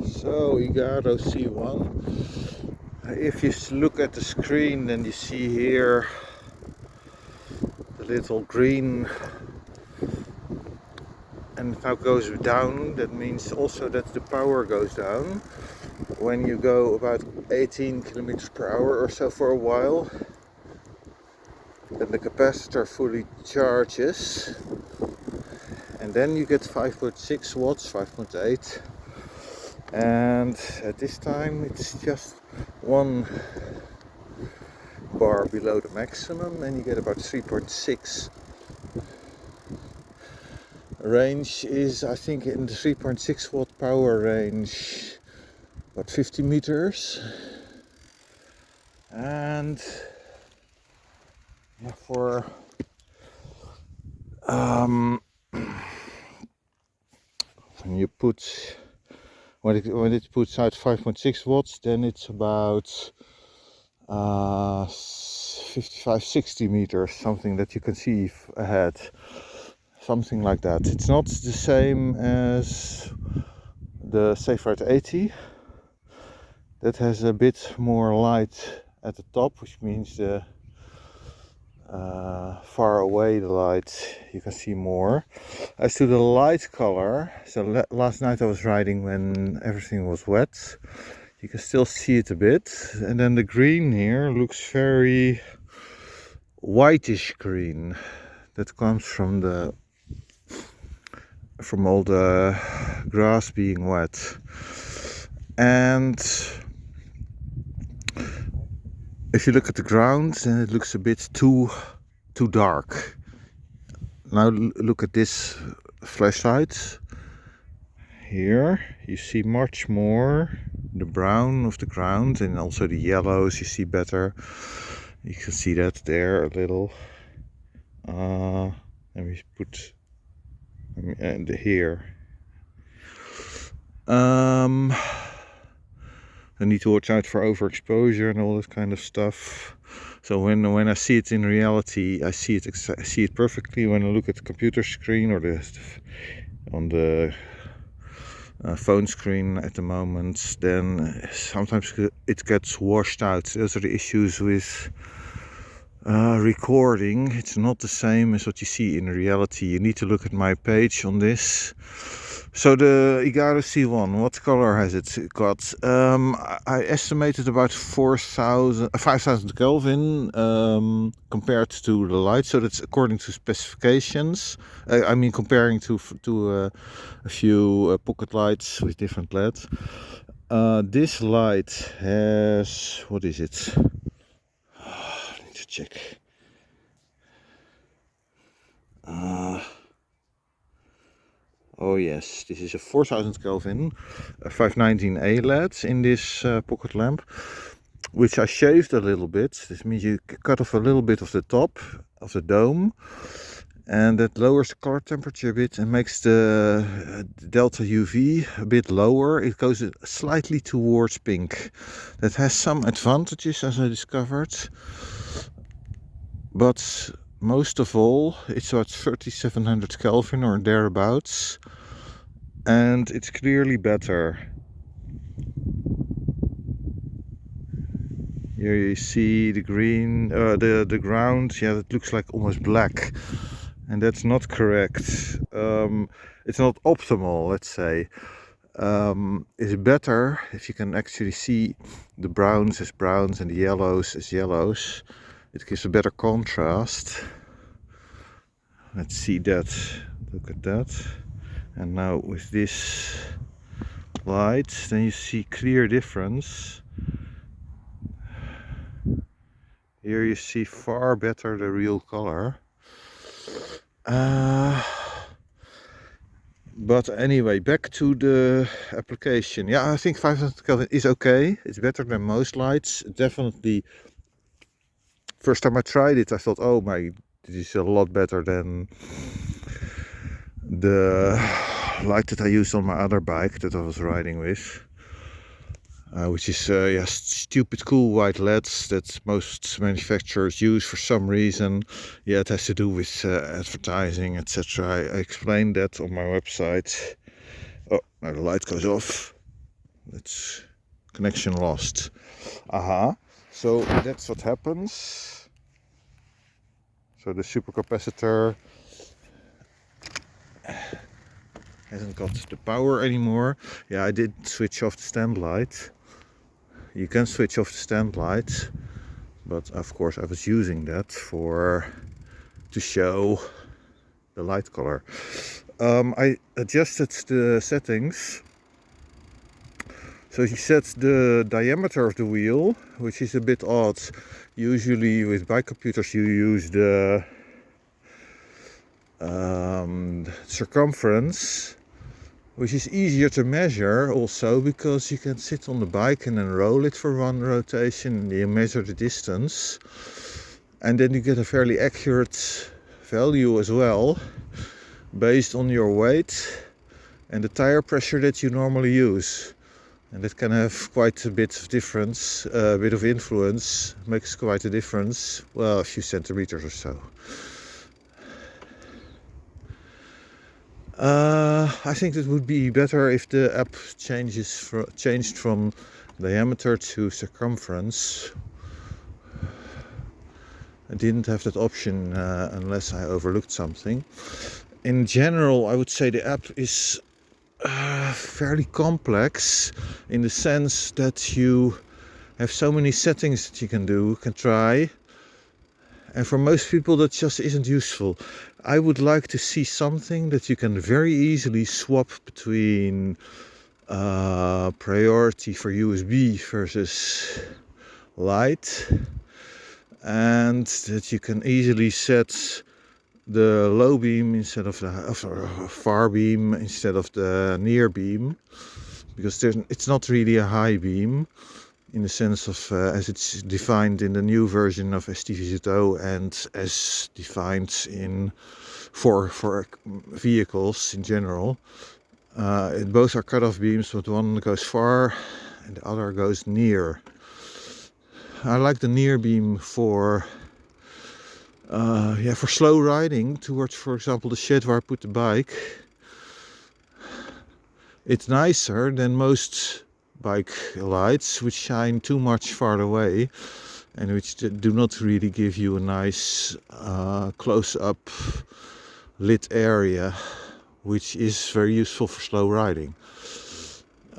So Igaro C1. If you look at the screen, then you see here the little green, and it now goes down. That means also that the power goes down when you go about 18 kilometers per hour or so for a while. Then the capacitor fully charges, and then you get 5.6 watts, 5.8. And at this time it's just 1 bar below the maximum, and you get about 3.6. Range is, I think, in the 3.6 watt power range, about 50 meters. And yeah, for when it puts out 5.6 watts, then it's about 55-60 meters, something that you can see ahead, something like that. It's not the same as the Safe 80. That has a bit more light at the top, which means the far away the light you can see more. As to the light color, so last night I was riding when everything was wet. You can still see it a bit, and then the green here looks very whitish green. That comes from all the grass being wet. And if you look at the ground, then it looks a bit too dark. Now look at this flashlight. Here you see much more the brown of the ground, and also the yellows you see better. You can see that there a little. Let me put and here. I need to watch out for overexposure and all that kind of stuff. So when I see it in reality, I see it perfectly. When I look at the computer screen or on the phone screen at the moment, then sometimes it gets washed out. Those are the issues with recording. It's not the same as what you see in reality. You need to look at my page on this. So the Igaro C1, what color has it got? I estimated about 5,000 Kelvin compared to the light. So that's according to specifications. I mean, comparing to a few pocket lights with different LEDs. This light has, what is it? I need to check. Oh yes, this is a 4000 Kelvin 519A LED in this pocket lamp, which I shaved a little bit. This means you cut off a little bit of the top of the dome, and that lowers the color temperature a bit and makes the delta UV a bit lower. It goes slightly towards pink. That has some advantages, as I discovered, but most of all, it's about 3700 Kelvin or thereabouts, and it's clearly better. Here you see the green, the ground. Yeah, it looks like almost black, and that's not correct. It's not optimal, let's say. It's better if you can actually see the browns as browns and the yellows as yellows. It gives a better contrast. Let's see that. Look at that. And now with this light, then you see clear difference. Here you see far better the real color. But anyway, back to the application. Yeah, I think 500 Kelvin is okay. It's better than most lights. Definitely. First time I tried it, I thought, oh my, this is a lot better than the light that I used on my other bike that I was riding with. Which is stupid cool white LEDs that most manufacturers use for some reason. Yeah, it has to do with advertising, etc. I explained that on my website. Oh, now the light goes off. it's connection lost. So that's what happens. So the supercapacitor hasn't got the power anymore. Yeah, I did switch off the stand light. You can switch off the stand light, but of course I was using that to show the light color. I adjusted the settings. So he sets the diameter of the wheel, which is a bit odd. Usually with bike computers you use the circumference, which is easier to measure also because you can sit on the bike and then roll it for one rotation and you measure the distance. And then you get a fairly accurate value as well, based on your weight and the tire pressure that you normally use. And that can have quite a bit of difference, a bit of influence, makes quite a difference, well, a few centimeters or so. I think it would be better if the app changed from diameter to circumference. I didn't have that option unless I overlooked something. In general, I would say the app is fairly complex in the sense that you have so many settings that you can try, and for most people that just isn't useful. I would like to see something that you can very easily swap between priority for USB versus light, and that you can easily set the low beam instead of the far beam instead of the near beam, because it's not really a high beam in the sense of as it's defined in the new version of STVZO and as defined in for vehicles in general. Both are cutoff beams, but one goes far and the other goes near. I like the near beam for slow riding towards, for example, the shed where I put the bike. It's nicer than most bike lights, which shine too much far away and which do not really give you a nice close-up lit area, which is very useful for slow riding.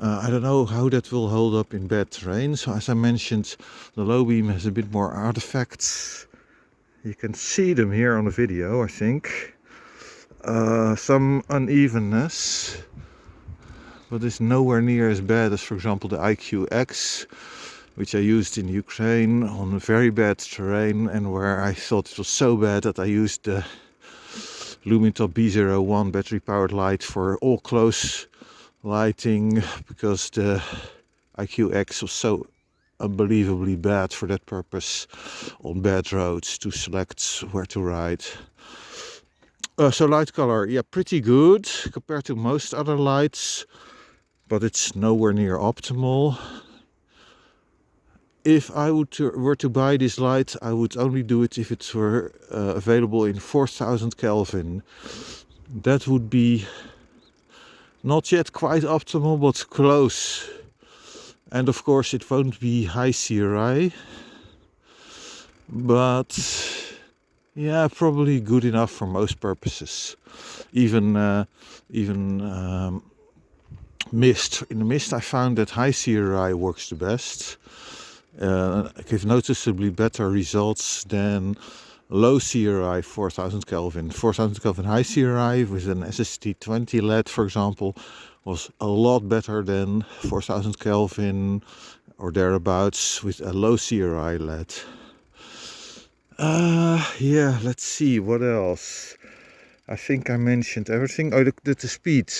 I don't know how that will hold up in bad terrain. So as I mentioned, the low beam has a bit more artifacts. You can see them here on the video, I think. Some unevenness, but it's nowhere near as bad as, for example, the IQX, which I used in Ukraine on very bad terrain, and where I thought it was so bad that I used the Lumitop B01 battery powered light for all close lighting, because the IQX was so unbelievably bad for that purpose on bad roads to select where to ride. So light color, yeah, pretty good compared to most other lights, but it's nowhere near optimal. If I were to buy this light, I would only do it if it were available in 4000 Kelvin. That would be not yet quite optimal, but close. And of course it won't be high CRI, but yeah, probably good enough for most purposes. Even mist. In the mist I found that high CRI works the best. Give noticeably better results than low CRI 4000 Kelvin. 4000 Kelvin high CRI with an SST20 LED, for example, was a lot better than 4000 Kelvin or thereabouts with a low CRI LED. Yeah, let's see what else. I think I mentioned everything. Oh, the speed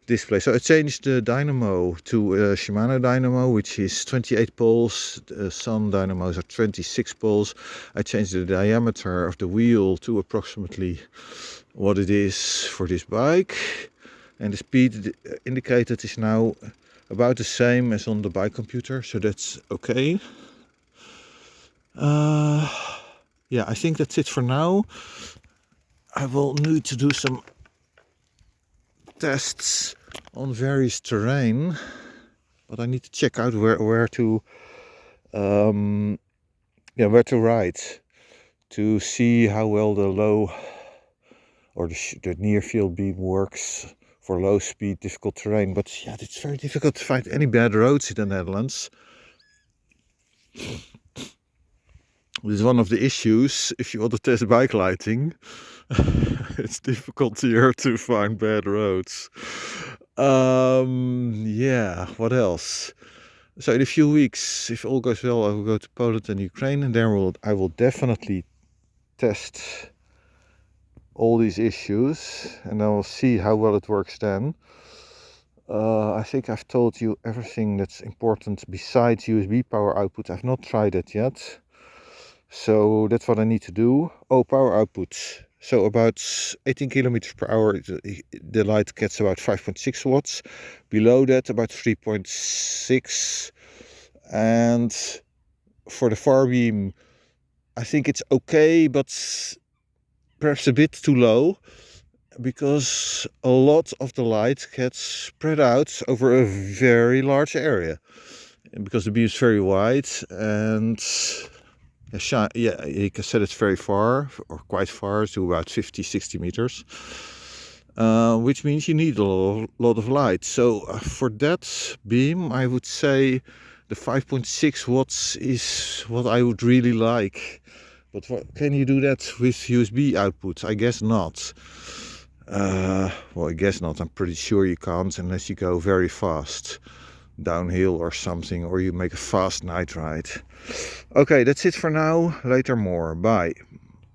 display. So I changed the dynamo to a Shimano dynamo, which is 28 poles. Sun dynamos are 26 poles. I changed the diameter of the wheel to approximately what it is for this bike. And the speed indicated is now about the same as on the bike computer, so that's okay. Yeah, I think that's it for now. I will need to do some tests on various terrain, but I need to check out where to where to ride to see how well the low or the near field beam works for low speed, difficult terrain. But yeah, it's very difficult to find any bad roads in the Netherlands. This is one of the issues if you want to test bike lighting. It's difficult here to find bad roads. Yeah, what else? So in a few weeks, if all goes well, I will go to Poland and Ukraine, and then I will definitely test all these issues, and I will see how well it works then. I think I've told you everything that's important besides USB power output. I've not tried it yet, so that's what I need to do. Oh, power output. So about 18 kilometers per hour, the light gets about 5.6 watts. Below that, about 3.6. And for the far beam, I think it's okay, but perhaps a bit too low, because a lot of the light gets spread out over a very large area. And because the beam is very wide, and yeah, you can set it very far, or quite far, to about 50-60 meters, which means you need a lot of light. So for that beam, I would say the 5.6 watts is what I would really like. But can you do that with USB output? I guess not. Well, I guess not. I'm pretty sure you can't, unless you go very fast downhill or something, or you make a fast night ride. Okay, that's it for now. Later more. Bye.